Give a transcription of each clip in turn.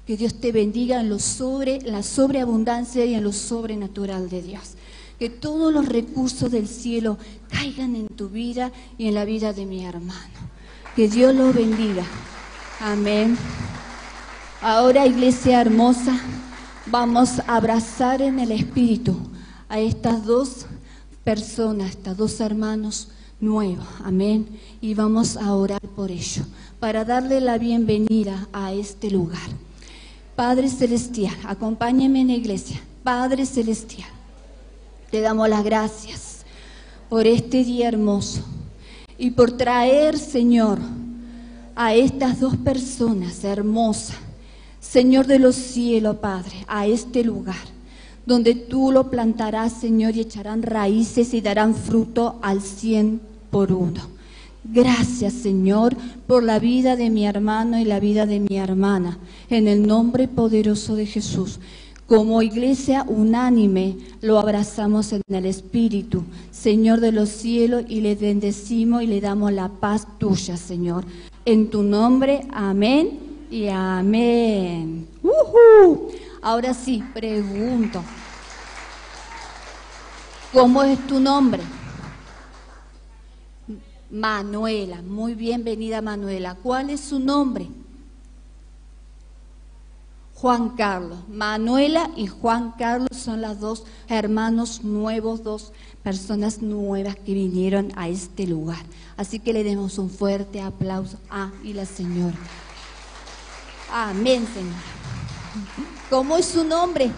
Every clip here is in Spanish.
Que Dios te bendiga en la sobreabundancia y en lo sobrenatural de Dios. Que todos los recursos del cielo caigan en tu vida y en la vida de mi hermano. Que Dios los bendiga. Amén. Ahora, iglesia hermosa, vamos a abrazar en el Espíritu a estas dos personas, estos dos hermanos nuevos. Amén. Y vamos a orar por ello, para darle la bienvenida a este lugar. Padre Celestial, acompáñame en la iglesia. Padre Celestial, te damos las gracias por este día hermoso y por traer, Señor, a estas dos personas hermosas, Señor de los cielos, Padre, a este lugar, donde tú lo plantarás, Señor, y echarán raíces y darán fruto al 100 por 1. Gracias, Señor, por la vida de mi hermano y la vida de mi hermana, en el nombre poderoso de Jesús. Como iglesia unánime lo abrazamos en el Espíritu, Señor de los cielos, y le bendecimos y le damos la paz tuya, Señor. En tu nombre, amén y amén. Ahora sí, pregunto, ¿cómo es tu nombre? Manuela, muy bienvenida Manuela. ¿Cuál es su nombre? Juan Carlos. Manuela y Juan Carlos son los dos hermanos nuevos, dos personas nuevas que vinieron a este lugar. Así que le demos un fuerte aplauso y la señora. Amén, Señor. ¿Cómo es su nombre?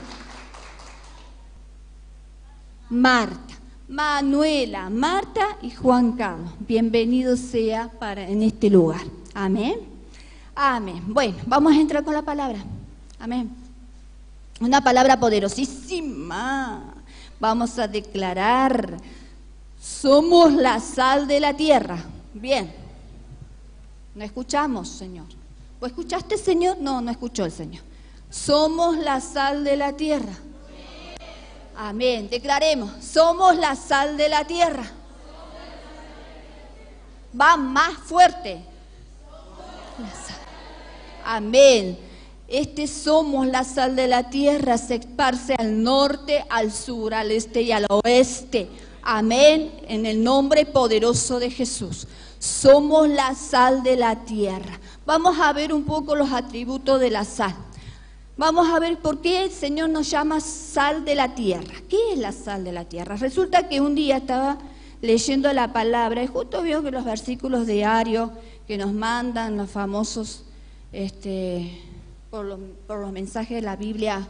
Marta. Manuela, Marta y Juan Carlos, bienvenido sea en este lugar. Amén. Amén. Bueno, vamos a entrar con la palabra. Amén. Una palabra poderosísima. Vamos a declarar: somos la sal de la tierra. Bien. No escuchamos, Señor. ¿Vos escuchaste, Señor? No, no escuchó el Señor. Somos la sal de la tierra. Amén. Declaremos: somos la sal de la tierra. Va más fuerte. Amén. Somos la sal de la tierra se esparce al norte, al sur, al este y al oeste. Amén. En el nombre poderoso de Jesús. Somos la sal de la tierra. Vamos a ver un poco los atributos de la sal. Vamos a ver por qué el Señor nos llama sal de la tierra. ¿Qué es la sal de la tierra? Resulta que un día estaba leyendo la palabra y justo veo que los versículos diarios que nos mandan los famosos, por los mensajes de la Biblia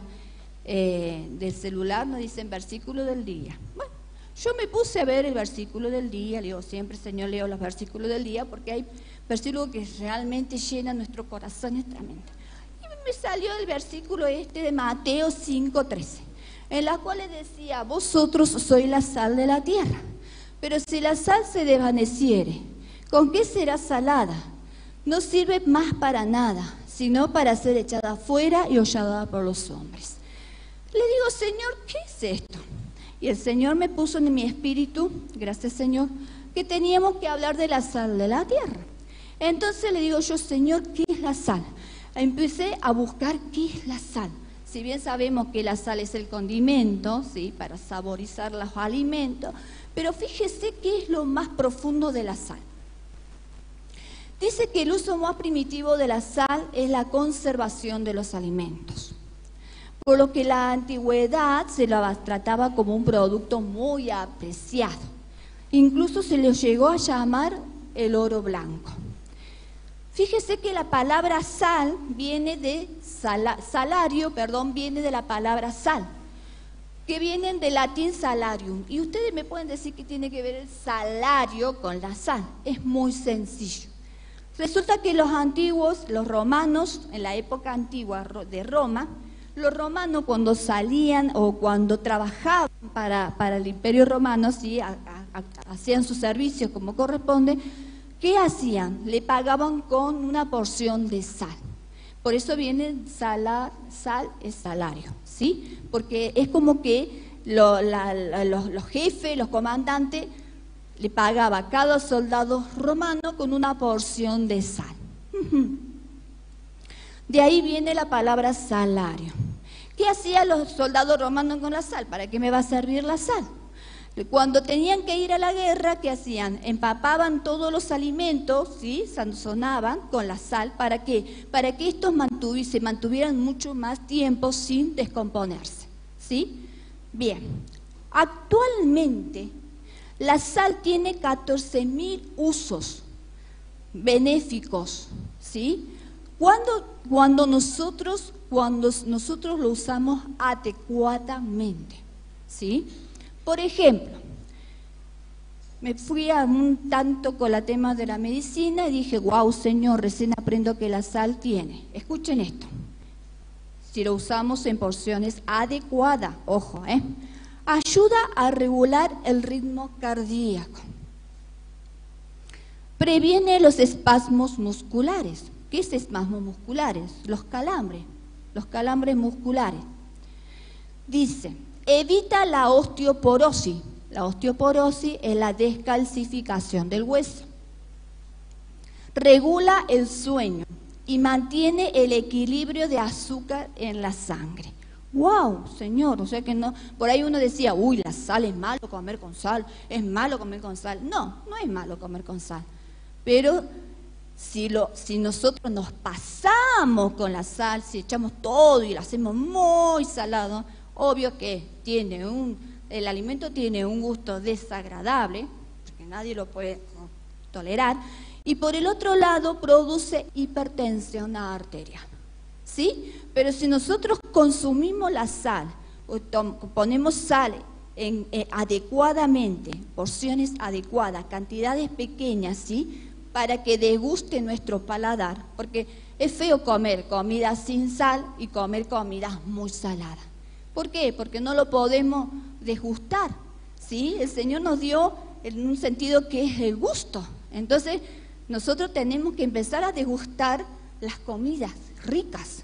del celular, nos dicen versículo del día. Bueno, yo me puse a ver el versículo del día, leo siempre, Señor, leo los versículos del día porque hay versículos que realmente llenan nuestro corazón y nuestra mente. Me salió el versículo de Mateo 5:13, en la cual decía: vosotros sois la sal de la tierra, pero si la sal se desvaneciere, ¿con qué será salada? No sirve más para nada, sino para ser echada afuera y hollada por los hombres. Le digo: Señor, ¿qué es esto? Y el Señor me puso en mi espíritu, gracias Señor, que teníamos que hablar de la sal de la tierra. Entonces le digo yo: Señor, ¿qué es la sal? Empecé a buscar qué es la sal. Si bien sabemos que la sal es el condimento, ¿sí?, para saborizar los alimentos, pero fíjese qué es lo más profundo de la sal. Dice que el uso más primitivo de la sal es la conservación de los alimentos, por lo que en la antigüedad se la trataba como un producto muy apreciado. Incluso se le llegó a llamar el oro blanco. Fíjese que la palabra sal viene de viene de la palabra sal, que vienen del latín salarium. Y ustedes me pueden decir qué tiene que ver el salario con la sal. Es muy sencillo. Resulta que los romanos, en la época antigua de Roma, los romanos cuando salían o cuando trabajaban para el Imperio Romano, ¿sí?, hacían su servicio como corresponde. ¿Qué hacían? Le pagaban con una porción de sal. Por eso viene sal es salario, ¿sí? Porque es como que los jefes, los comandantes, le pagaban a cada soldado romano con una porción de sal. De ahí viene la palabra salario. ¿Qué hacían los soldados romanos con la sal? ¿Para qué me va a servir la sal? Cuando tenían que ir a la guerra, ¿qué hacían? Empapaban todos los alimentos, ¿sí? Sazonaban con la sal. ¿Para qué? Para que estos se mantuvieran mucho más tiempo sin descomponerse, ¿sí? Bien, actualmente la sal tiene 14.000 usos benéficos, ¿sí? Cuando nosotros lo usamos adecuadamente, ¿sí? Por ejemplo, me fui a un tanto con el tema de la medicina y dije, wow, Señor, recién aprendo que la sal tiene. Escuchen esto, si lo usamos en porciones adecuadas, ojo, ayuda a regular el ritmo cardíaco, previene los espasmos musculares. ¿Qué es espasmos musculares? Los calambres musculares. Dice, evita la osteoporosis. La osteoporosis es la descalcificación del hueso. Regula el sueño y mantiene el equilibrio de azúcar en la sangre. ¡Wow, Señor! O sea que no, por ahí uno decía, uy, la sal es malo comer con sal, es malo comer con sal. No, no es malo comer con sal. Pero si nosotros nos pasamos con la sal, si echamos todo y lo hacemos muy salado, obvio que el alimento tiene un gusto desagradable, porque nadie lo puede tolerar, y por el otro lado produce hipertensión arterial, ¿sí? Pero si nosotros consumimos la sal, o ponemos sal adecuadamente, porciones adecuadas, cantidades pequeñas, ¿sí? Para que deguste nuestro paladar, porque es feo comer comida sin sal y comer comidas muy saladas. ¿Por qué? Porque no lo podemos degustar, ¿sí? El Señor nos dio en un sentido que es el gusto. Entonces, nosotros tenemos que empezar a degustar las comidas ricas,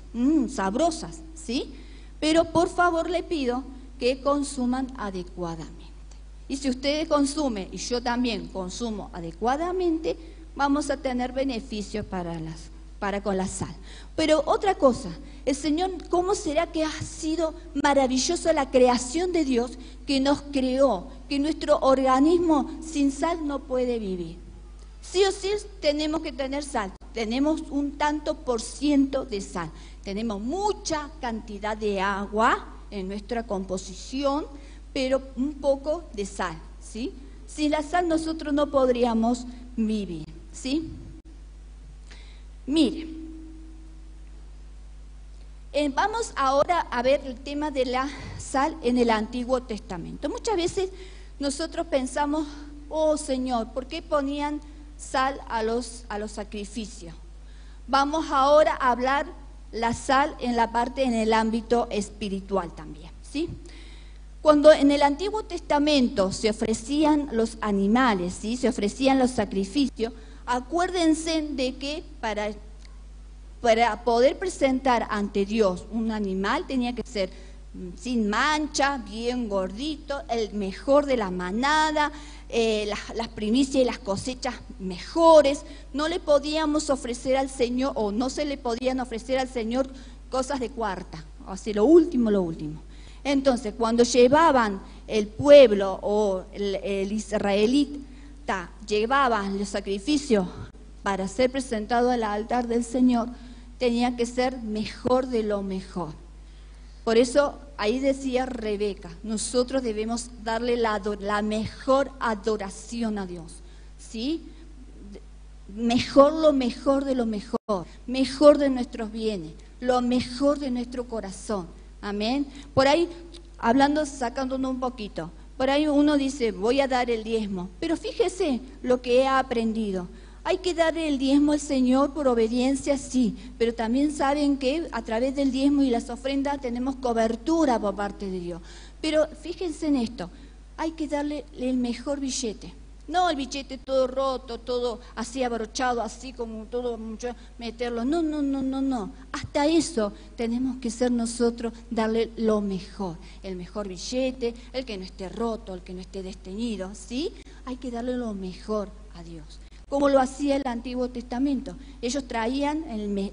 sabrosas, ¿sí? Pero por favor le pido que consuman adecuadamente. Y si ustedes consumen, y yo también consumo adecuadamente, vamos a tener beneficios para con la sal. Pero otra cosa, el Señor, ¿cómo será que ha sido maravillosa la creación de Dios que nos creó, que nuestro organismo sin sal no puede vivir? Sí o sí tenemos que tener sal, tenemos un tanto por ciento de sal, tenemos mucha cantidad de agua en nuestra composición, pero un poco de sal, ¿sí? Sin la sal nosotros no podríamos vivir, ¿sí? Mire, vamos ahora a ver el tema de la sal en el Antiguo Testamento. Muchas veces nosotros pensamos, oh Señor, ¿por qué ponían sal a los sacrificios? Vamos ahora a hablar la sal en el ámbito espiritual también, ¿sí? Cuando en el Antiguo Testamento se ofrecían los animales, ¿sí? Se ofrecían los sacrificios, acuérdense de que para poder presentar ante Dios un animal tenía que ser sin mancha, bien gordito, el mejor de la manada, las primicias y las cosechas mejores. No le podíamos ofrecer al Señor, o no se le podían ofrecer al Señor cosas de cuarta, así lo último. Entonces, cuando llevaban el pueblo o el israelita, llevaban los sacrificios para ser presentado al altar del Señor, tenía que ser mejor de lo mejor. Por eso, ahí decía Rebeca, nosotros debemos darle la mejor adoración a Dios, ¿sí? Lo mejor de lo mejor de nuestros bienes, lo mejor de nuestro corazón. Amén. Por ahí, sacándonos un poquito, por ahí uno dice, voy a dar el diezmo, pero fíjese lo que he aprendido. Hay que darle el diezmo al Señor por obediencia, sí, pero también saben que a través del diezmo y las ofrendas tenemos cobertura por parte de Dios. Pero fíjense en esto, hay que darle el mejor billete. No el billete todo roto, todo así abrochado, así como todo, meterlo. No. Hasta eso tenemos que ser nosotros, darle lo mejor. El mejor billete, el que no esté roto, el que no esté desteñido, ¿sí? Hay que darle lo mejor a Dios. como lo hacía el Antiguo Testamento. Ellos traían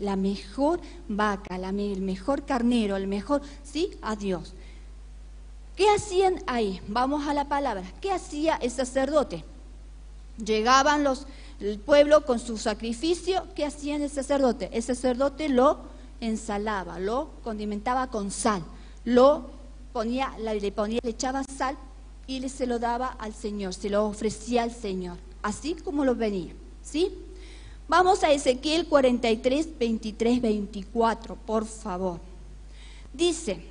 la mejor vaca, el mejor carnero, el mejor, ¿sí?, a Dios. ¿Qué hacían ahí? Vamos a la palabra. ¿Qué hacía el sacerdote? Llegaban el pueblo con su sacrificio. ¿Qué hacía el sacerdote? El sacerdote lo ensalaba, lo condimentaba con sal, le echaba sal y se lo daba al Señor, se lo ofrecía al Señor, así como lo venía, ¿sí? Vamos a Ezequiel 43, 23, 24, por favor. Dice: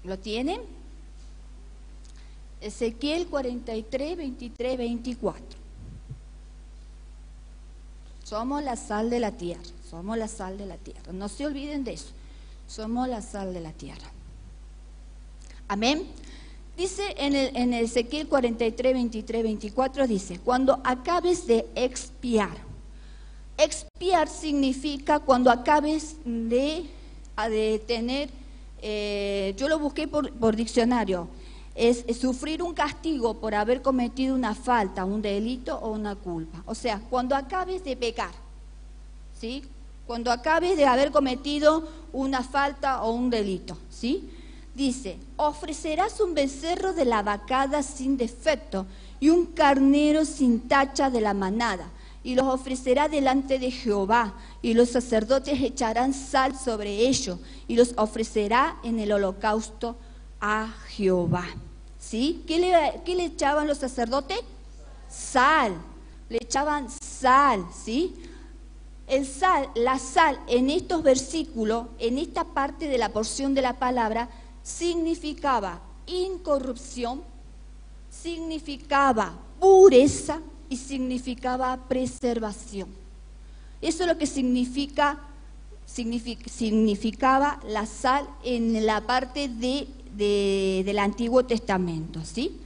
¿lo tienen? Ezequiel 43, 23, 24. Somos la sal de la tierra, somos la sal de la tierra. No se olviden de eso, somos la sal de la tierra. Amén. Dice en Ezequiel 43, 23, 24, dice: cuando acabes de expiar. Expiar significa cuando acabes de tener, yo lo busqué por diccionario, es sufrir un castigo por haber cometido una falta, un delito o una culpa. O sea, cuando acabes de pecar, ¿sí? Cuando acabes de haber cometido una falta o un delito, ¿sí? Dice: ofrecerás un becerro de la vacada sin defecto y un carnero sin tacha de la manada, y los ofrecerá delante de Jehová, y los sacerdotes echarán sal sobre ellos, y los ofrecerá en el holocausto a Jehová. ¿Sí? ¿Qué le echaban los sacerdotes? Sal. Le echaban sal, ¿sí? La sal en estos versículos, en esta parte de la porción de la palabra, significaba incorrupción, significaba pureza y significaba preservación. Eso es lo que significaba la sal en la parte del Antiguo Testamento, ¿sí?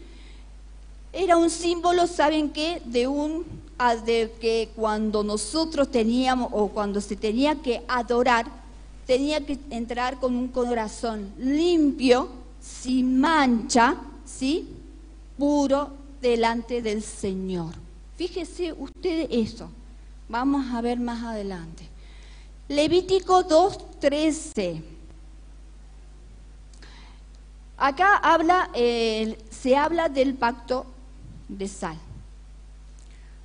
Era un símbolo, ¿saben qué? De que cuando nosotros teníamos, o cuando se tenía que adorar, tenía que entrar con un corazón limpio, sin mancha, ¿sí?, puro delante del Señor. Fíjese ustedes eso. Vamos a ver más adelante. Levítico 2:13. Acá se habla del pacto de sal.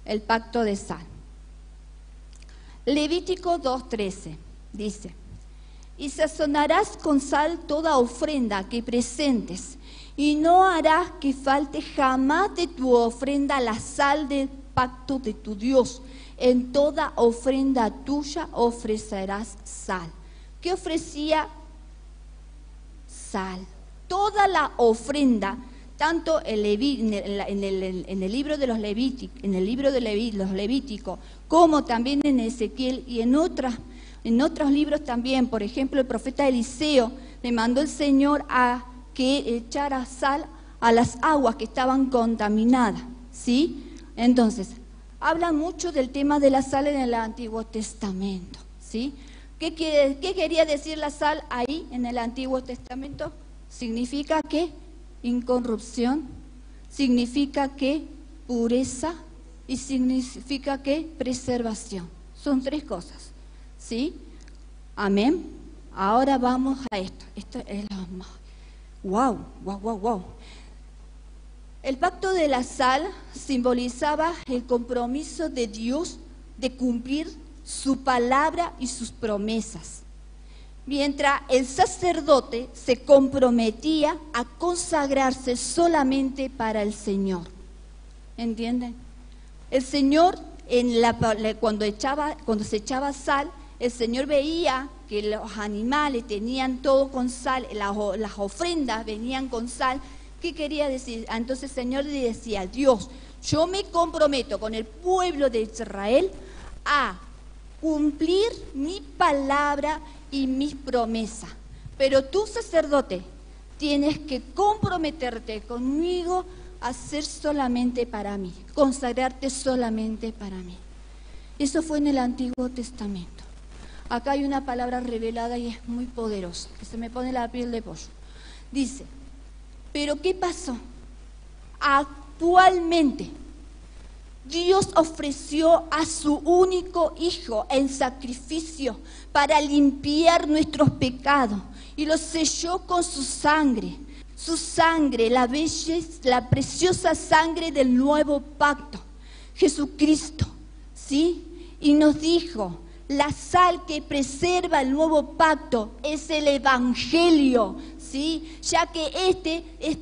El pacto de sal. Levítico 2:13 dice: y sazonarás con sal toda ofrenda que presentes, y no harás que falte jamás de tu ofrenda la sal del pacto de tu Dios. En toda ofrenda tuya ofrecerás sal. ¿Qué ofrecía? Sal. Toda la ofrenda, tanto en el libro de los Levíticos, como también en Ezequiel y en otros libros también. Por ejemplo, el profeta Eliseo le mandó el Señor a que echara sal a las aguas que estaban contaminadas, ¿sí? Entonces, habla mucho del tema de la sal en el Antiguo Testamento, ¿sí? ¿Qué quería decir la sal ahí en el Antiguo Testamento? Significa que incorrupción, significa que pureza y significa que preservación. Son tres cosas, ¿sí? Amén. Ahora vamos a esto. Esto es lo más. Wow. El pacto de la sal simbolizaba el compromiso de Dios de cumplir su palabra y sus promesas, mientras el sacerdote se comprometía a consagrarse solamente para el Señor. ¿Entienden? El Señor, cuando se echaba sal, el Señor veía que los animales tenían todo con sal, las ofrendas venían con sal. ¿Qué quería decir? Entonces el Señor le decía: Dios, yo me comprometo con el pueblo de Israel a cumplir mi palabra y mis promesas, pero tú, sacerdote, tienes que comprometerte conmigo a ser solamente para mí, consagrarte solamente para mí. Eso fue en el Antiguo Testamento. Acá hay una palabra revelada y es muy poderosa, que se me pone la piel de pollo. Dice: Pero ¿qué pasó? Actualmente, Dios ofreció a su único Hijo en sacrificio para limpiar nuestros pecados y lo selló con su sangre, la preciosa sangre del nuevo pacto, Jesucristo, ¿sí? Y nos dijo, la sal que preserva el nuevo pacto es el Evangelio, ¿sí? Ya que este es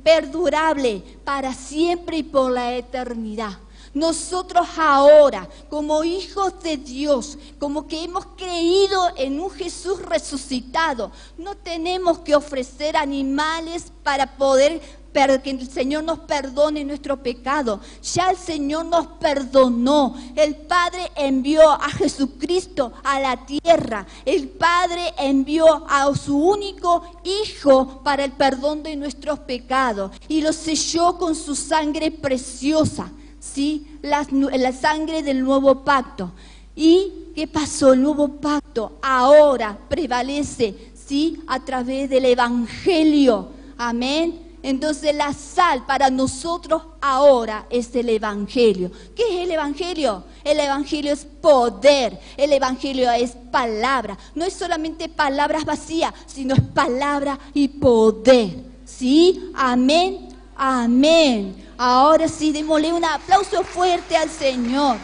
perdurable para siempre y por la eternidad. Nosotros ahora, como hijos de Dios, como que hemos creído en un Jesús resucitado, no tenemos que ofrecer animales para que el Señor nos perdone nuestro pecado. Ya el Señor nos perdonó. El Padre envió a Jesucristo a la tierra. El Padre envió a su único Hijo para el perdón de nuestros pecados y lo selló con su sangre preciosa, ¿sí? La sangre del nuevo pacto. ¿Y qué pasó? El nuevo pacto ahora prevalece, ¿sí? A través del Evangelio. Amén. Entonces la sal para nosotros ahora es el Evangelio. ¿Qué es el Evangelio? El Evangelio es poder, el Evangelio es palabra. No es solamente palabras vacías, sino es palabra y poder. ¿Sí? Amén, amén. Ahora sí, démosle un aplauso fuerte al Señor.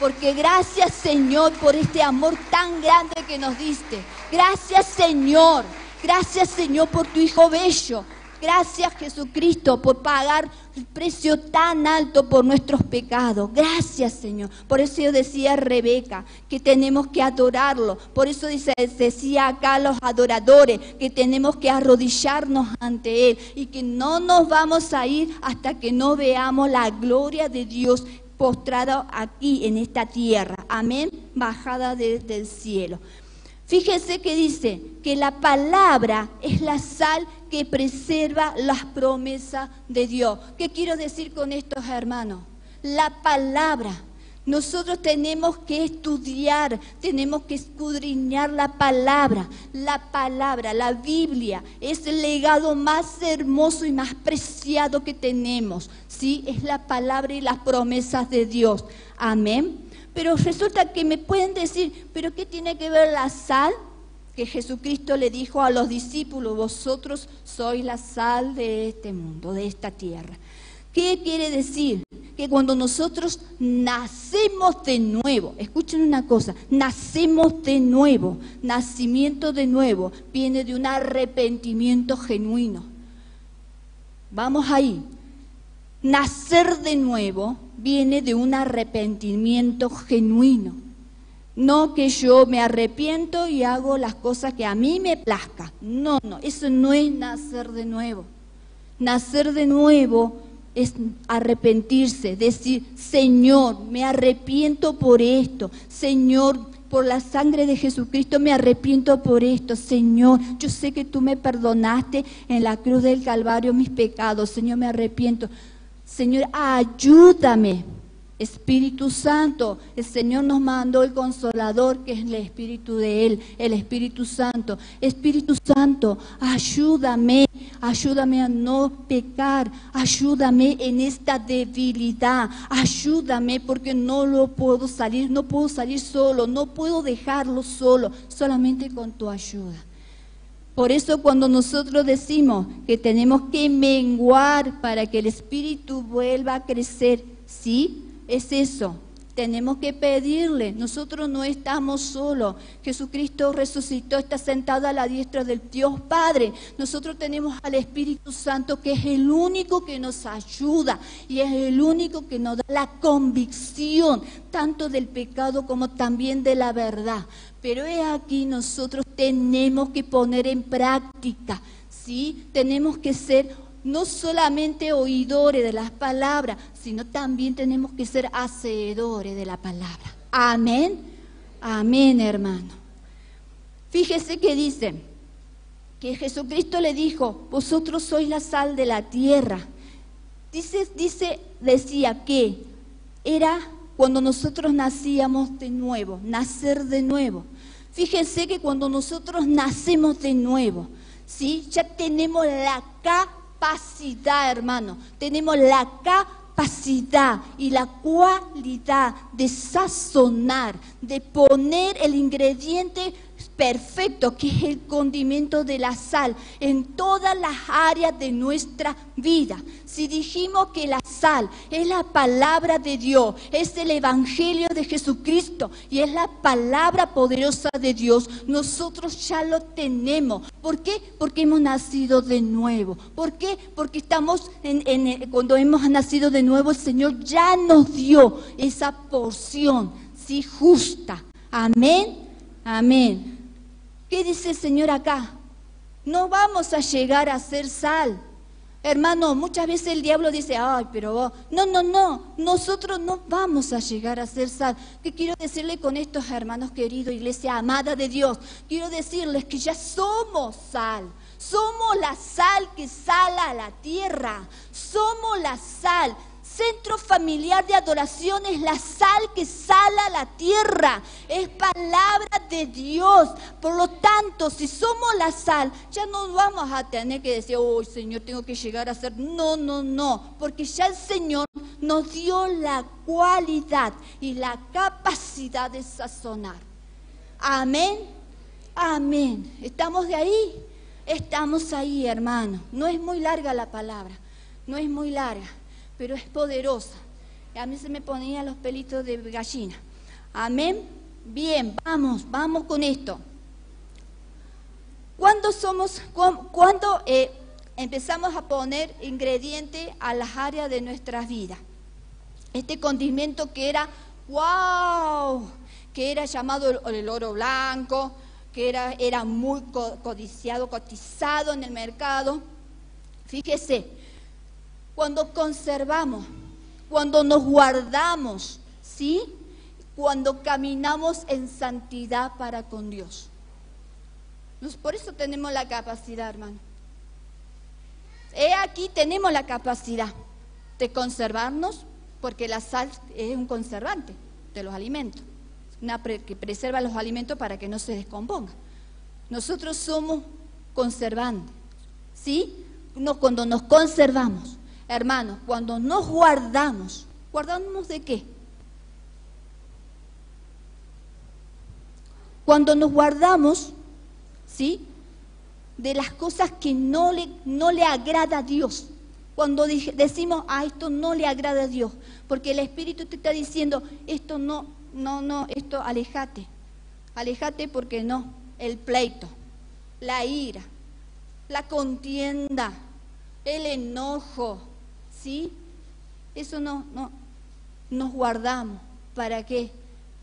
Porque gracias, Señor, por este amor tan grande que nos diste. Gracias, Señor. Gracias, Señor, por tu Hijo bello. Gracias, Jesucristo, por pagar el precio tan alto por nuestros pecados. Gracias, Señor. Por eso yo decía a Rebeca que tenemos que adorarlo. Por eso decía acá a los adoradores que tenemos que arrodillarnos ante Él y que no nos vamos a ir hasta que no veamos la gloria de Dios postrada aquí en esta tierra. Amén. Bajada desde el cielo. Fíjese que dice que la palabra es la sal que preserva las promesas de Dios. ¿Qué quiero decir con esto, hermanos? La palabra. Nosotros tenemos que estudiar, tenemos que escudriñar la palabra. La palabra, la Biblia, es el legado más hermoso y más preciado que tenemos. ¿Sí? Es la palabra y las promesas de Dios. Amén. Pero resulta que me pueden decir, ¿pero qué tiene que ver la sal? Que Jesucristo le dijo a los discípulos, vosotros sois la sal de este mundo, de esta tierra. ¿Qué quiere decir? Que cuando nosotros nacemos de nuevo, escuchen una cosa, nacemos de nuevo, nacimiento de nuevo, viene de un arrepentimiento genuino. Vamos ahí. Nacer de nuevo viene de un arrepentimiento genuino. No que yo me arrepiento y hago las cosas que a mí me plazca. No, eso no es nacer de nuevo. Nacer de nuevo es arrepentirse, decir, Señor, me arrepiento por esto. Señor, por la sangre de Jesucristo me arrepiento por esto. Señor, yo sé que tú me perdonaste en la cruz del Calvario mis pecados. Señor, me arrepiento. Señor, ayúdame. Espíritu Santo, el Señor nos mandó el Consolador, que es el Espíritu de Él, el Espíritu Santo. Espíritu Santo, ayúdame a no pecar, ayúdame en esta debilidad, ayúdame porque no puedo salir solo, no puedo dejarlo solo, solamente con tu ayuda. Por eso cuando nosotros decimos que tenemos que menguar para que el Espíritu vuelva a crecer, ¿sí? Es eso, tenemos que pedirle, nosotros no estamos solos, Jesucristo resucitó, está sentado a la diestra del Dios Padre, nosotros tenemos al Espíritu Santo que es el único que nos ayuda y es el único que nos da la convicción, tanto del pecado como también de la verdad. Pero es aquí nosotros tenemos que poner en práctica, ¿sí? Tenemos que ser no solamente oidores de las palabras, sino también tenemos que ser hacedores de la palabra. Amén. Amén, hermano. Fíjese que dice que Jesucristo le dijo, vosotros sois la sal de la tierra. Decía que era cuando nosotros nacíamos de nuevo, nacer de nuevo. Fíjense que cuando nosotros nacemos de nuevo, ¿sí? Ya tenemos la capacidad, hermano, tenemos la capacidad y la cualidad de sazonar, de poner el ingrediente perfecto, que es el condimento de la sal, en todas las áreas de nuestra vida. Si dijimos que la sal es la palabra de Dios, es el evangelio de Jesucristo y es la palabra poderosa de Dios, nosotros ya lo tenemos. ¿Por qué? Porque hemos nacido de nuevo. ¿Por qué? Porque estamos cuando hemos nacido de nuevo, el Señor ya nos dio esa porción, sí, justa. Amén, amén. ¿Qué dice el Señor acá? No vamos a llegar a ser sal. Hermano, muchas veces el diablo dice, ay, pero vos, no, nosotros no vamos a llegar a ser sal. ¿Qué quiero decirle con estos hermanos queridos, iglesia amada de Dios? Quiero decirles que ya somos sal. Somos la sal que sala a la tierra. Somos la sal. Centro Familiar de Adoración es la sal que sala a la tierra. Es palabra de Dios. Por lo tanto, si somos la sal, ya no vamos a tener que decir, oh, Señor, tengo que llegar a ser. No. Porque ya el Señor nos dio la cualidad y la capacidad de sazonar. Amén. Amén. ¿Estamos de ahí? Estamos ahí, hermano. No es muy larga la palabra. No es muy larga, pero es poderosa. A mí se me ponían los pelitos de gallina. Amén. Bien, vamos con esto. ¿Cuándo empezamos a poner ingredientes a las áreas de nuestras vidas? Este condimento que era, wow, que era llamado el oro blanco, que era muy codiciado, cotizado en el mercado. Fíjese, cuando conservamos, cuando nos guardamos, ¿sí? Cuando caminamos en santidad para con Dios. Por eso tenemos la capacidad, hermano. Aquí tenemos la capacidad de conservarnos, porque la sal es un conservante de los alimentos, que preserva los alimentos para que no se descompongan. Nosotros somos conservantes, ¿sí? Cuando nos conservamos. Hermanos, cuando nos guardamos, ¿guardamos de qué? Cuando nos guardamos, ¿sí? De las cosas que no le agrada a Dios. Cuando decimos, esto no le agrada a Dios, porque el Espíritu te está diciendo, esto no, esto aléjate porque no, el pleito, la ira, la contienda, el enojo, ¿sí? Eso no nos guardamos. ¿Para qué?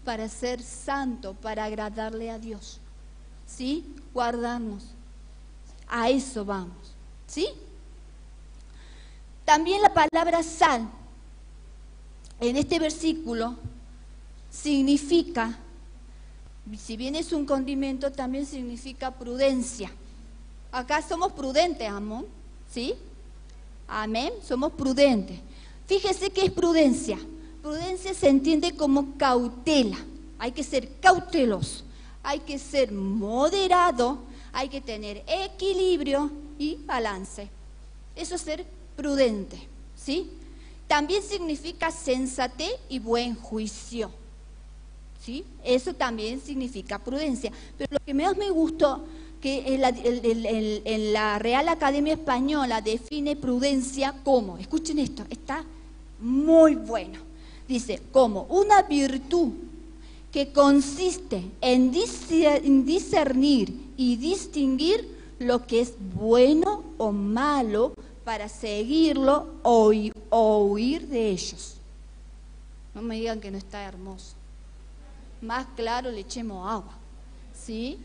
Para ser santo, para agradarle a Dios, ¿sí? Guardarnos. A eso vamos, ¿sí? También la palabra sal, en este versículo, significa, si bien es un condimento, también significa prudencia. Acá somos prudentes, amén, ¿sí? Amén, somos prudentes. Fíjese qué es prudencia. Prudencia se entiende como cautela. Hay que ser cauteloso, hay que ser moderado, hay que tener equilibrio y balance. Eso es ser prudente, ¿sí? También significa sensatez y buen juicio, ¿sí? Eso también significa prudencia. Pero lo que más me gustó, que en la Real Academia Española define prudencia como, escuchen esto, está muy bueno. Dice, como una virtud que consiste en discernir y distinguir lo que es bueno o malo para seguirlo o huir de ellos. No me digan que no está hermoso. Más claro le echemos agua, ¿sí?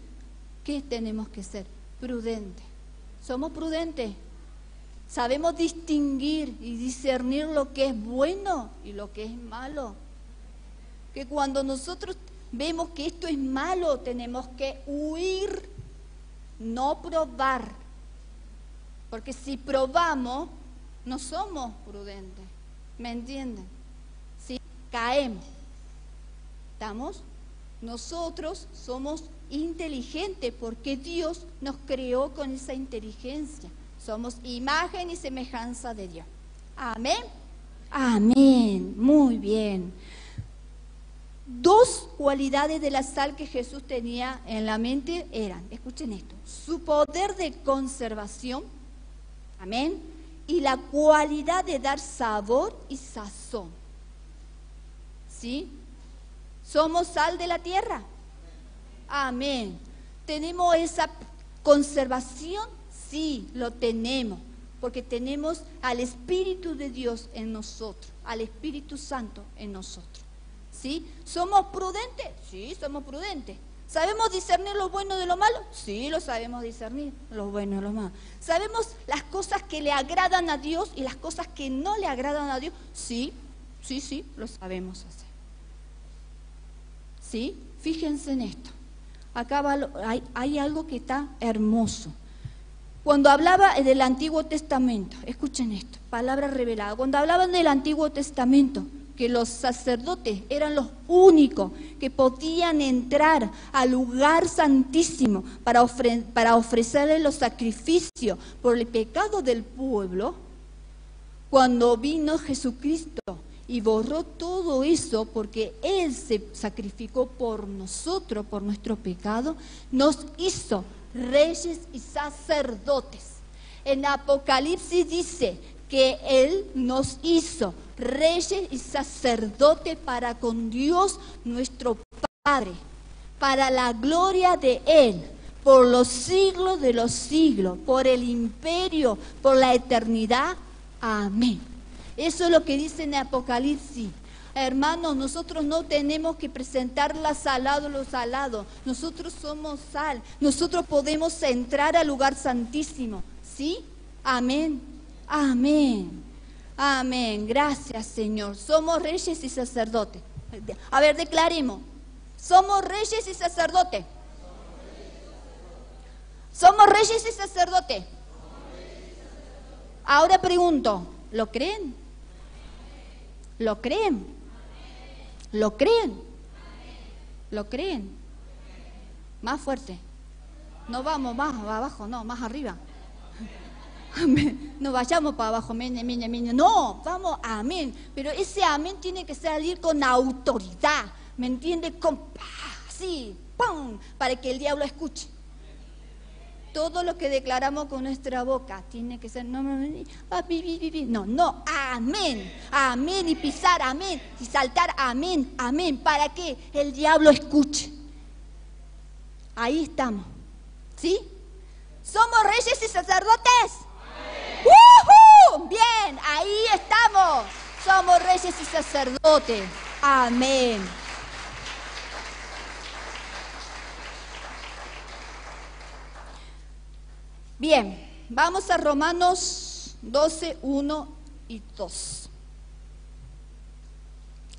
¿Qué tenemos que ser? Prudentes. ¿Somos prudentes? ¿Sabemos distinguir y discernir lo que es bueno y lo que es malo? Que cuando nosotros vemos que esto es malo, tenemos que huir, no probar. Porque si probamos, no somos prudentes. ¿Me entienden? Si caemos. ¿Estamos? Nosotros somos inteligentes porque Dios nos creó con esa inteligencia. Somos imagen y semejanza de Dios. Amén. Amén. Muy bien. Dos cualidades de la sal que Jesús tenía en la mente eran, escuchen esto, su poder de conservación, amén, y la cualidad de dar sabor y sazón. ¿Sí? ¿Somos sal de la tierra? Amén. ¿Tenemos esa conservación? Sí, lo tenemos, porque tenemos al Espíritu de Dios en nosotros, al Espíritu Santo en nosotros. ¿Sí? ¿Somos prudentes? Sí, somos prudentes. ¿Sabemos discernir lo bueno de lo malo? Sí, lo sabemos discernir, lo bueno de lo malo. ¿Sabemos las cosas que le agradan a Dios y las cosas que no le agradan a Dios? Sí, lo sabemos hacer. ¿Sí? Fíjense en esto. Acá hay algo que está hermoso. Cuando hablaba del Antiguo Testamento, escuchen esto, palabra revelada. Cuando hablaban del Antiguo Testamento, que los sacerdotes eran los únicos que podían entrar al lugar santísimo para ofrecerle los sacrificios por el pecado del pueblo, cuando vino Jesucristo y borró todo eso porque Él se sacrificó por nosotros, por nuestro pecado, nos hizo reyes y sacerdotes. En Apocalipsis dice que Él nos hizo reyes y sacerdotes para con Dios nuestro Padre, para la gloria de Él, por los siglos de los siglos, por el imperio, por la eternidad. Amén. Eso es lo que dice en Apocalipsis. Hermanos, nosotros no tenemos que presentarla salado lo salado. Nosotros somos sal. Nosotros podemos entrar al lugar santísimo. ¿Sí? Amén. Amén. Amén. Gracias, Señor. Somos reyes y sacerdotes. A ver, declaremos. Somos reyes y sacerdotes. Somos reyes y sacerdotes. Ahora pregunto, ¿lo creen? ¿Lo creen? ¿Lo creen? ¿Lo creen? Más fuerte. No vamos más abajo, no, más arriba. No vayamos para abajo, amén. No, vamos, amén. Pero ese amén tiene que salir con autoridad, ¿me entiende? Con así, ¡pum! Para que el diablo escuche. Todo lo que declaramos con nuestra boca tiene que ser, no, amén, amén, y pisar, amén, y saltar, amén, amén, para que el diablo escuche. Ahí estamos, ¿sí? ¿Somos reyes y sacerdotes? ¡Woohoo! Bien, ahí estamos, somos reyes y sacerdotes, amén. Bien, vamos a Romanos 12, 1 y 2.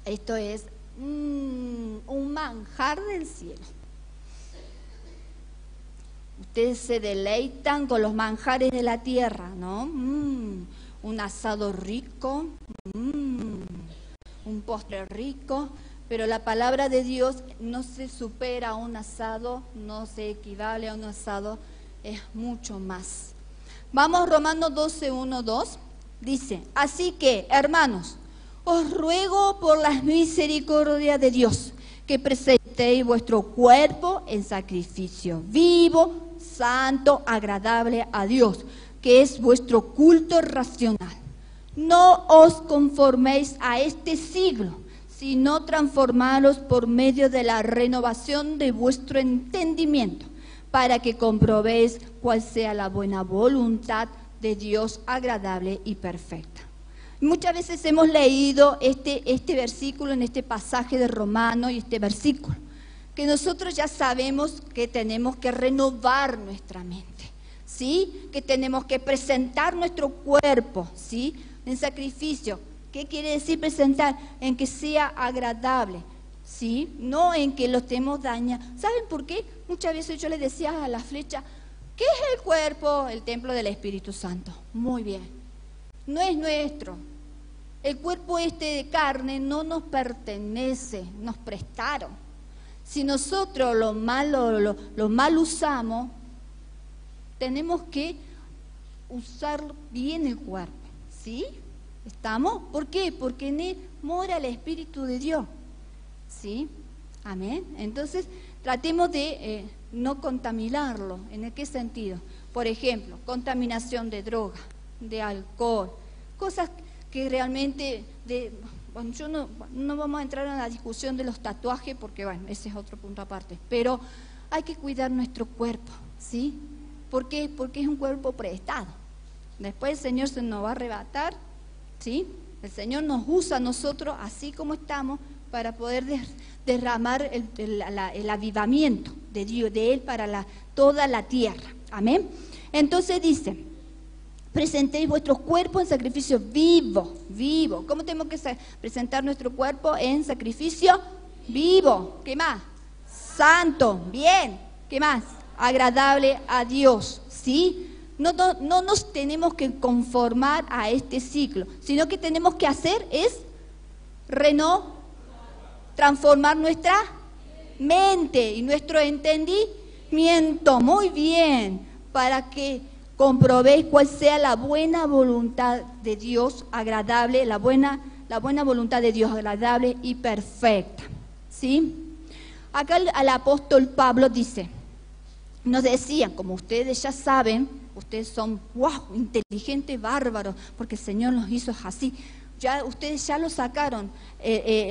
Esto es un manjar del cielo. Ustedes se deleitan con los manjares de la tierra, ¿no? Un asado rico, un postre rico, pero la palabra de Dios no se supera a un asado, no se equivale a un asado, es mucho más. Vamos, Romanos 12, 1, 2. Dice, así que, hermanos, os ruego por las misericordias de Dios, que presentéis vuestro cuerpo en sacrificio vivo, santo, agradable a Dios, que es vuestro culto racional. No os conforméis a este siglo, sino transformaros por medio de la renovación de vuestro entendimiento, para que comprobéis cuál sea la buena voluntad de Dios agradable y perfecta. Muchas veces hemos leído este versículo en este pasaje de Romanos y este versículo, que nosotros ya sabemos que tenemos que renovar nuestra mente, ¿sí? Que tenemos que presentar nuestro cuerpo, ¿sí? En sacrificio. ¿Qué quiere decir presentar? En que sea agradable, ¿sí? No en que lo estemos dañando. ¿Saben por qué? Muchas veces yo les decía a la flecha, ¿qué es el cuerpo? El templo del Espíritu Santo. Muy bien. No es nuestro. El cuerpo de carne no nos pertenece, nos prestaron. Si nosotros lo mal usamos, tenemos que usar bien el cuerpo, ¿sí? ¿Estamos? ¿Por qué? Porque en él mora el Espíritu de Dios, ¿sí? Amén. Entonces, tratemos de no contaminarlo. ¿En qué sentido? Por ejemplo, contaminación de droga, de alcohol, cosas que realmente, bueno, no vamos a entrar en la discusión de los tatuajes porque, bueno, ese es otro punto aparte, pero hay que cuidar nuestro cuerpo, ¿sí? ¿Por qué? Porque es un cuerpo prestado. Después el Señor se nos va a arrebatar, ¿sí? El Señor nos usa a nosotros así como estamos para poder derramar el avivamiento de Dios, de Él para toda la tierra. Amén. Entonces dice, presentéis vuestros cuerpos en sacrificio vivo. ¿Cómo tenemos que presentar nuestro cuerpo en sacrificio vivo? ¿Qué más? Santo, bien. ¿Qué más? Agradable a Dios, ¿sí? No nos tenemos que conformar a este ciclo, sino que tenemos que hacer es transformar nuestra mente y nuestro entendimiento. Muy bien, para que comprobéis cuál sea la buena voluntad de Dios agradable, la buena voluntad de Dios agradable y perfecta, ¿sí? Acá el apóstol Pablo dice, nos decía, como ustedes ya saben, ustedes son, wow, inteligentes, bárbaros, porque el Señor nos hizo así. Ya ustedes ya lo sacaron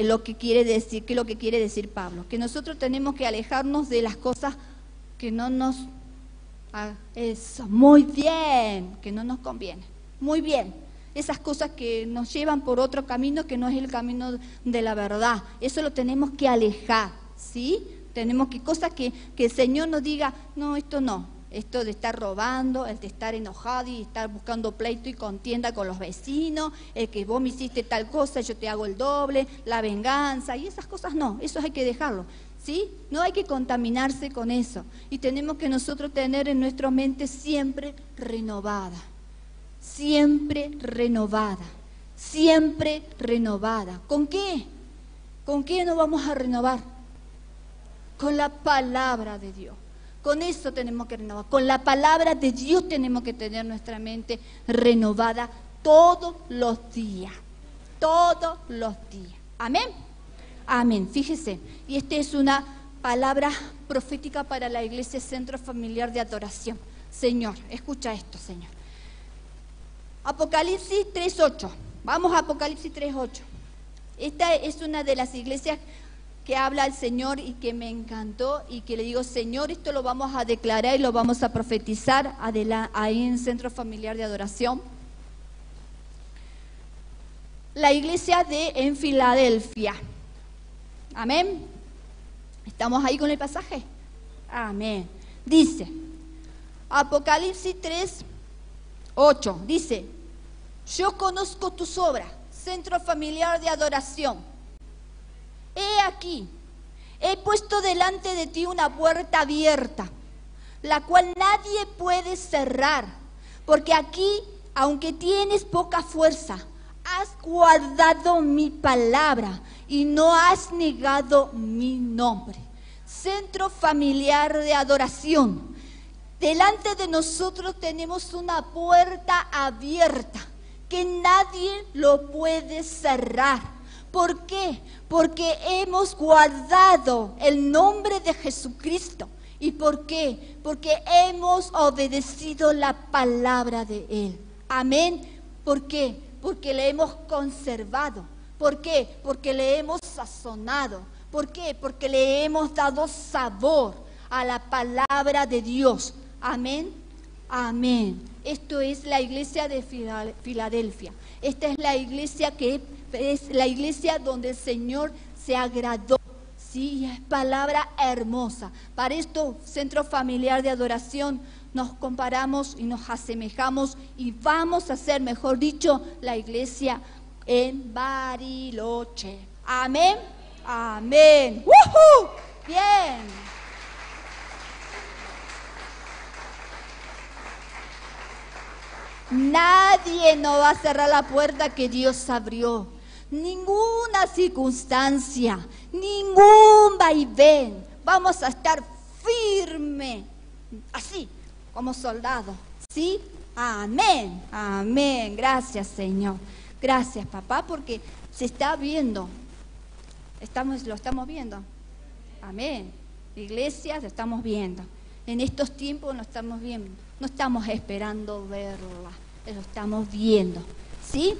lo que quiere decir, ¿qué es lo que quiere decir Pablo? Que nosotros tenemos que alejarnos de las cosas que no nos eso, muy bien, que no nos conviene, muy bien. Esas cosas que nos llevan por otro camino que no es el camino de la verdad, eso lo tenemos que alejar, ¿sí? Tenemos que cosas que el Señor nos diga, no, esto no, esto de estar robando, el de estar enojado y estar buscando pleito y contienda con los vecinos, el que vos me hiciste tal cosa, yo te hago el doble, la venganza, y esas cosas no, eso hay que dejarlo, ¿sí? No hay que contaminarse con eso, y tenemos que nosotros tener en nuestra mente siempre renovada, siempre renovada, siempre renovada. ¿Con qué? ¿Con qué nos vamos a renovar? Con la palabra de Dios. Con eso tenemos que renovar. Con la palabra de Dios tenemos que tener nuestra mente renovada todos los días. Todos los días. Amén. Amén. Fíjese. Y esta es una palabra profética para la Iglesia Centro Familiar de Adoración. Señor, escucha esto, Señor. Apocalipsis 3:8. Vamos a Apocalipsis 3:8. Esta es una de las iglesias que habla al Señor y que me encantó y que le digo, Señor, esto lo vamos a declarar y lo vamos a profetizar ahí en Centro Familiar de Adoración. La iglesia en Filadelfia. Amén. ¿Estamos ahí con el pasaje? Amén. Dice, Apocalipsis 3:8, dice, yo conozco tus obras, Centro Familiar de Adoración. He aquí, he puesto delante de ti una puerta abierta, la cual nadie puede cerrar, porque aquí, aunque tienes poca fuerza, has guardado mi palabra y no has negado mi nombre. Centro Familiar de Adoración. Delante de nosotros tenemos una puerta abierta que nadie lo puede cerrar. ¿Por qué? Porque hemos guardado el nombre de Jesucristo. ¿Y por qué? Porque hemos obedecido la palabra de Él. Amén. ¿Por qué? Porque le hemos conservado. ¿Por qué? Porque le hemos sazonado. ¿Por qué? Porque le hemos dado sabor a la palabra de Dios. Amén. Amén. Esto es la iglesia de Filadelfia. Esta es la iglesia que es la iglesia donde el Señor se agradó. Sí, es palabra hermosa. Para esto, Centro Familiar de Adoración, nos comparamos y nos asemejamos y vamos a ser, mejor dicho, la iglesia en Bariloche. Amén. Amén. ¡Woohoo! Bien. Nadie nos va a cerrar la puerta que Dios abrió. ninguna circunstancia, ningún vaivén. Vamos a estar firme, así, como soldados, ¿sí? Amén, amén. Gracias, Señor. Gracias, papá, porque se está viendo. Lo estamos viendo. Amén. Iglesia, lo estamos viendo. En estos tiempos lo estamos viendo. No estamos esperando verla, lo estamos viendo, ¿sí?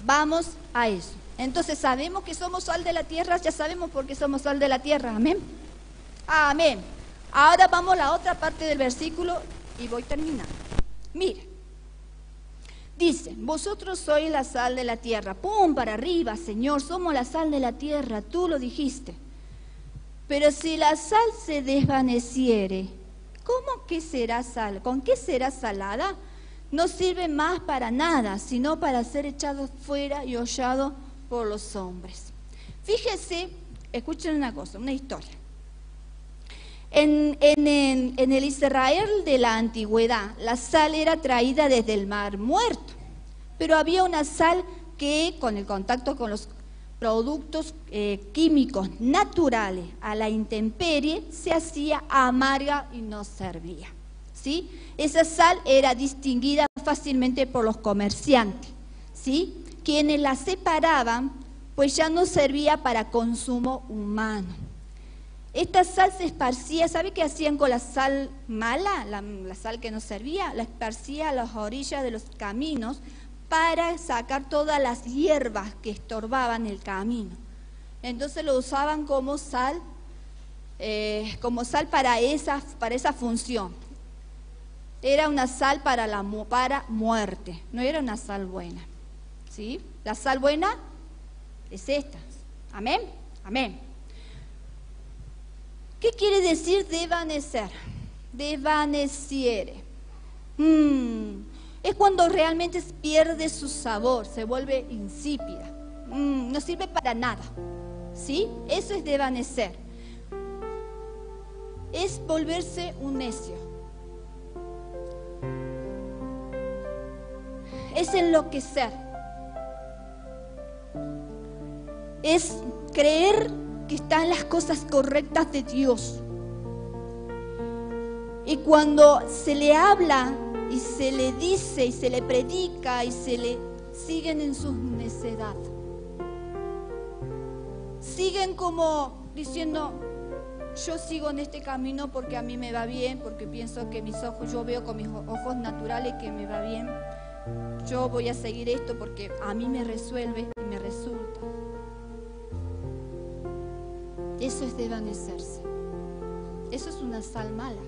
Vamos a eso. Entonces sabemos que somos sal de la tierra, ya sabemos por qué somos sal de la tierra. Amén. Amén. Ahora vamos a la otra parte del versículo y voy terminando. Mire, dice, vosotros sois la sal de la tierra. ¡Pum! Para arriba, Señor, somos la sal de la tierra, tú lo dijiste. Pero si la sal se desvaneciere, ¿cómo que será sal? ¿Con qué será salada? No sirve más para nada, sino para ser echado fuera y hollado por los hombres. Fíjese, escuchen una cosa, una historia. En el Israel de la antigüedad, la sal era traída desde el mar muerto, pero había una sal que con el contacto con los productos químicos naturales a la intemperie se hacía amarga y no servía, ¿sí? Esa sal era distinguida fácilmente por los comerciantes, ¿sí? Quienes la separaban, pues ya no servía para consumo humano. Esta sal se esparcía, ¿sabe qué hacían con la sal mala? La sal que no servía, la esparcía a las orillas de los caminos para sacar todas las hierbas que estorbaban el camino. Entonces lo usaban como sal para esa función. Era una sal para muerte, no era una sal buena, ¿sí? La sal buena es esta. Amén, amén. ¿Qué quiere decir desvanecer? Desvaneciere. Es cuando realmente pierde su sabor, se vuelve insípida. No sirve para nada, ¿sí? Eso es desvanecer. Es volverse un necio. Es enloquecer. Es creer que están las cosas correctas de Dios. Y cuando se le habla y se le dice y se le predica y se le siguen en su necedad, siguen como diciendo, yo sigo en este camino porque a mí me va bien, porque pienso que yo veo con mis ojos naturales que me va bien, yo voy a seguir esto porque a mí me resuelve y me resulta. Eso es desvanecerse. Eso es una sal mala.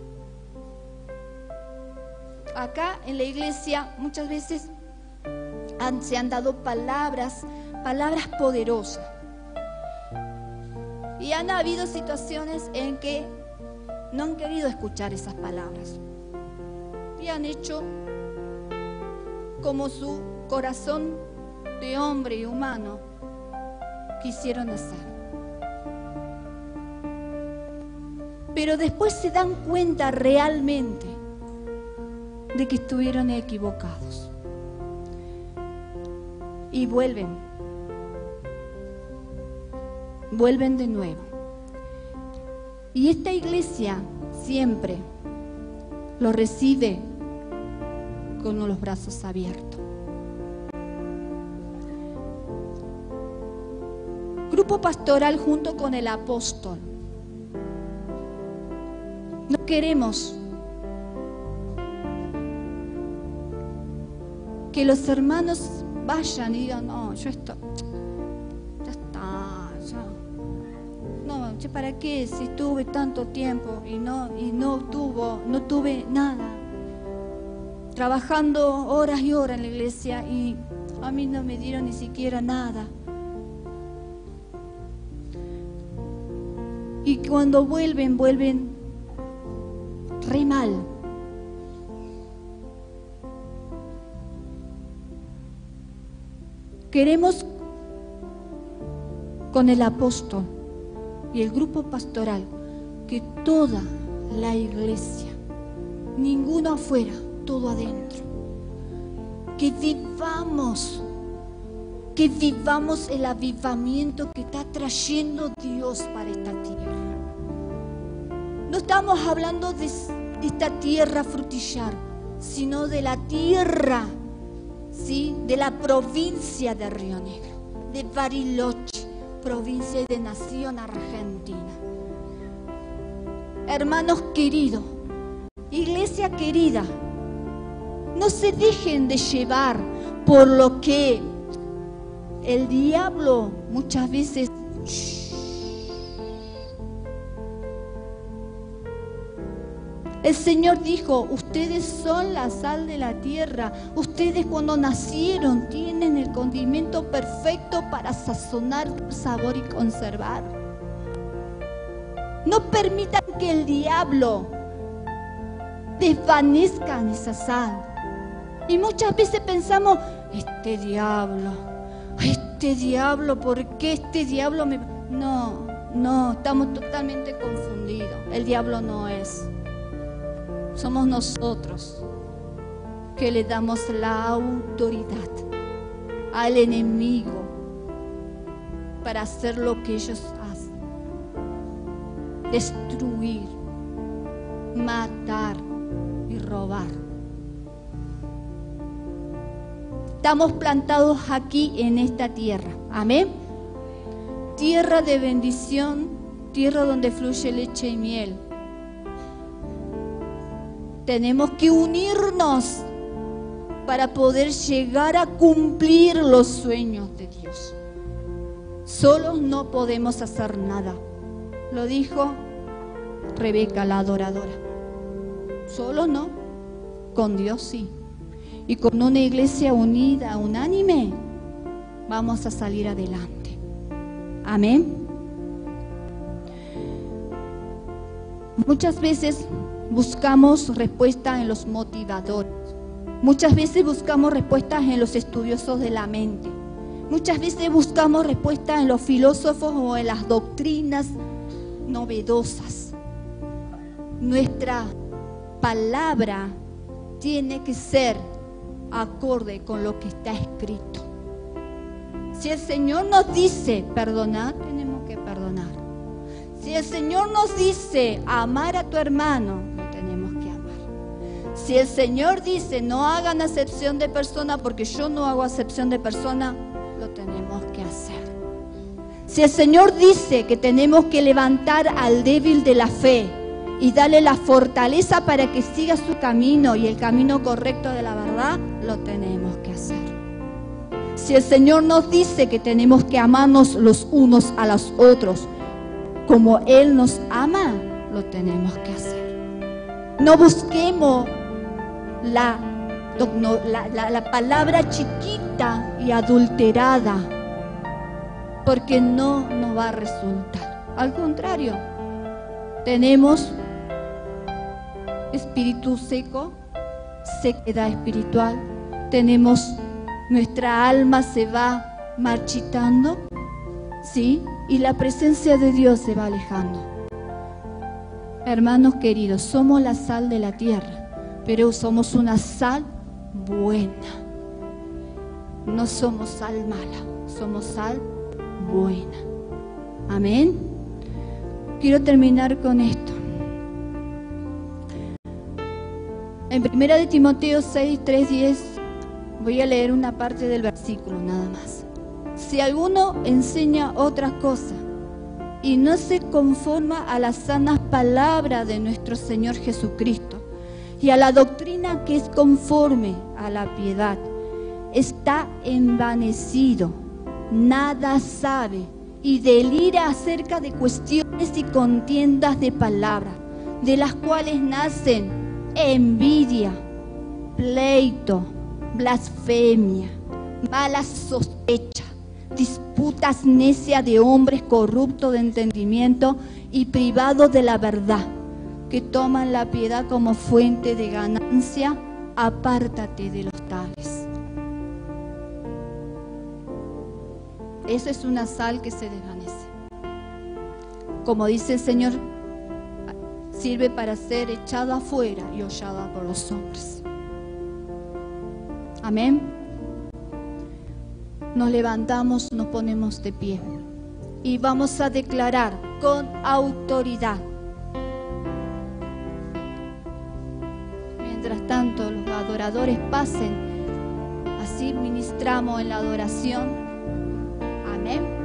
Acá en la iglesia muchas veces se han dado palabras poderosas. Y han habido situaciones en que no han querido escuchar esas palabras. Y han hecho como su corazón de hombre y humano quisieron hacer. Pero después se dan cuenta realmente de que estuvieron equivocados. Y vuelven de nuevo. Y esta iglesia siempre lo recibe con los brazos abiertos. Grupo pastoral junto con el apóstol. No queremos que los hermanos vayan y digan, no, ya está, no, ¿para qué? Si estuve tanto tiempo y no tuve nada, trabajando horas y horas en la iglesia y a mí no me dieron ni siquiera nada. Y cuando vuelven re mal. Queremos con el apóstol y el grupo pastoral que toda la iglesia, ninguno afuera, todo adentro, que vivamos que vivamos el avivamiento que está trayendo Dios para esta tierra. No estamos hablando de esta tierra frutillar, sino de la tierra, ¿sí?, de la provincia de Río Negro, de Bariloche, provincia y de nación argentina. Hermanos queridos, iglesia querida, no se dejen de llevar por lo que el diablo muchas veces el Señor dijo, ustedes son la sal de la tierra. Ustedes cuando nacieron tienen el condimento perfecto para sazonar sabor y conservar. No permitan que el diablo desvanezca esa sal. Y muchas veces pensamos, este diablo, ¿por qué este diablo me...? No, estamos totalmente confundidos. El diablo no es. Somos nosotros que le damos la autoridad al enemigo para hacer lo que ellos hacen. Destruir, matar y robar. Estamos plantados aquí en esta tierra. Amén. Tierra de bendición, tierra donde fluye leche y miel. Tenemos que unirnos para poder llegar a cumplir los sueños de Dios. Solos no podemos hacer nada. Lo dijo Rebeca, la adoradora. Solo no, con Dios sí. Y con una iglesia unida, unánime, vamos a salir adelante. Amén. Muchas veces buscamos respuestas en los motivadores. Muchas veces buscamos respuestas en los estudiosos de la mente. Muchas veces buscamos respuestas en los filósofos o en las doctrinas novedosas. Nuestra palabra tiene que ser acorde con lo que está escrito. Si el Señor nos dice perdonar, tenemos que perdonar. Si el Señor nos dice amar a tu hermano, lo tenemos que amar. Si el Señor dice no hagan acepción de persona porque yo no hago acepción de persona, lo tenemos que hacer. Si el Señor dice que tenemos que levantar al débil de la fe y darle la fortaleza para que siga su camino y el camino correcto de la verdad, lo tenemos que hacer. Si el Señor nos dice que tenemos que amarnos los unos a los otros como Él nos ama, lo tenemos que hacer. No busquemos la palabra chiquita y adulterada, porque no nos va a resultar. Al contrario, tenemos espíritu seco, sequedad espiritual, nuestra alma se va marchitando, ¿sí? Y la presencia de Dios se va alejando. Hermanos queridos, somos la sal de la tierra, pero somos una sal buena. No somos sal mala, somos sal buena. Amén. Quiero terminar con esto. En 1 de Timoteo 6, 3, 10, voy a leer una parte del versículo nada más. Si alguno enseña otra cosa y no se conforma a las sanas palabras de nuestro Señor Jesucristo y a la doctrina que es conforme a la piedad, está envanecido, nada sabe y delira acerca de cuestiones y contiendas de palabras, de las cuales nacen envidia, pleito, blasfemia, malas sospechas, disputas necias de hombres corruptos de entendimiento y privados de la verdad, que toman la piedad como fuente de ganancia. Apártate de los tales. Esa es una sal que se desvanece. Como dice el Señor, sirve para ser echado afuera y hollado por los hombres. Amén. Nos levantamos, nos ponemos de pie y vamos a declarar con autoridad. Mientras tanto, los adoradores pasen, así ministramos en la adoración. Amén.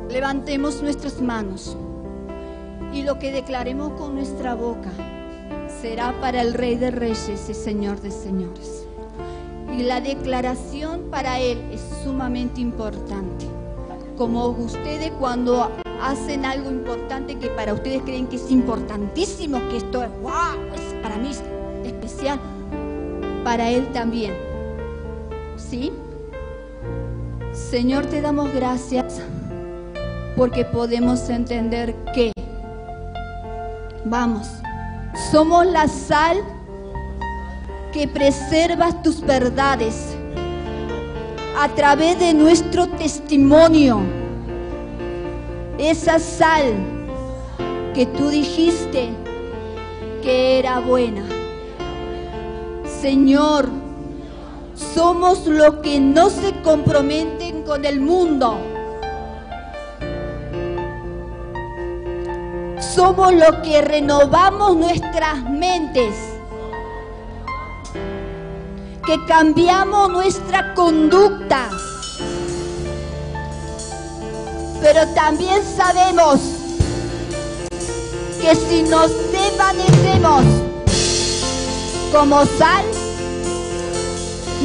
Levantemos nuestras manos y lo que declaremos con nuestra boca será para el Rey de Reyes y Señor de Señores. Y la declaración para Él es sumamente importante. Como ustedes cuando hacen algo importante que para ustedes creen que es importantísimo, que esto es wow, para mí es especial, para Él también. ¿Sí? Señor, te damos gracias porque podemos entender que, vamos, somos la sal que preserva tus verdades a través de nuestro testimonio. Esa sal que tú dijiste que era buena. Señor, somos los que no se comprometen con el mundo. Somos los que renovamos nuestras mentes, que cambiamos nuestra conducta, pero también sabemos que si nos desvanecemos como sal,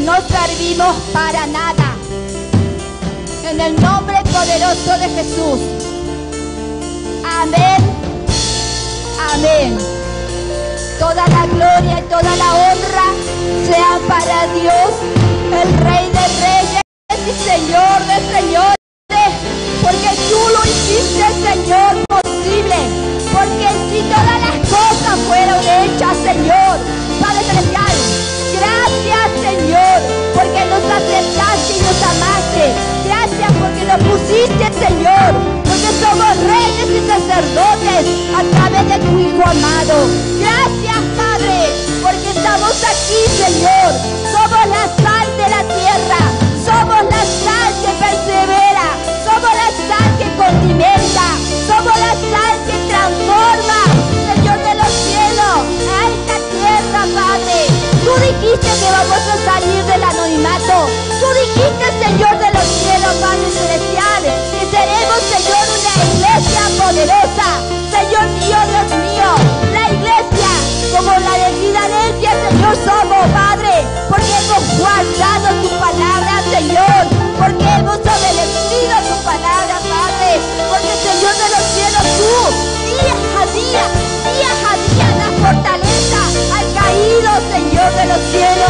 no servimos para nada. En el nombre poderoso de Jesús. Amén. Amén. Toda la gloria y toda la honra sea para Dios, el Rey de Reyes y Señor de Señores, porque tú lo hiciste, Señor, posible, porque en ti todas las cosas fueron hechas, Señor. Padre Celestial, gracias, Señor, porque nos aceptaste y nos amaste. Gracias porque nos pusiste, Señor, porque somos reyes y sacerdotes a través de tu Hijo amado. Gracias, Padre, porque estamos aquí, Señor. Somos la sal de la tierra, somos la sal que persevera, somos la sal que condimenta, somos la sal que transforma, Señor de los cielos, a esta tierra, Padre. Tú dijiste que vamos a salir del anonimato. Tú dijiste, Señor de los cielos, Padre Celestial, que seremos, Señor, una iglesia poderosa. Señor mío, Dios mío, la iglesia como la de Filadelfia, Señor, somos, Padre, porque hemos guardado tu palabra, Señor, porque hemos obedecido tu palabra, Padre, porque, Señor de los cielos, tú, día a día das fortaleza al caído, Señor de los cielos.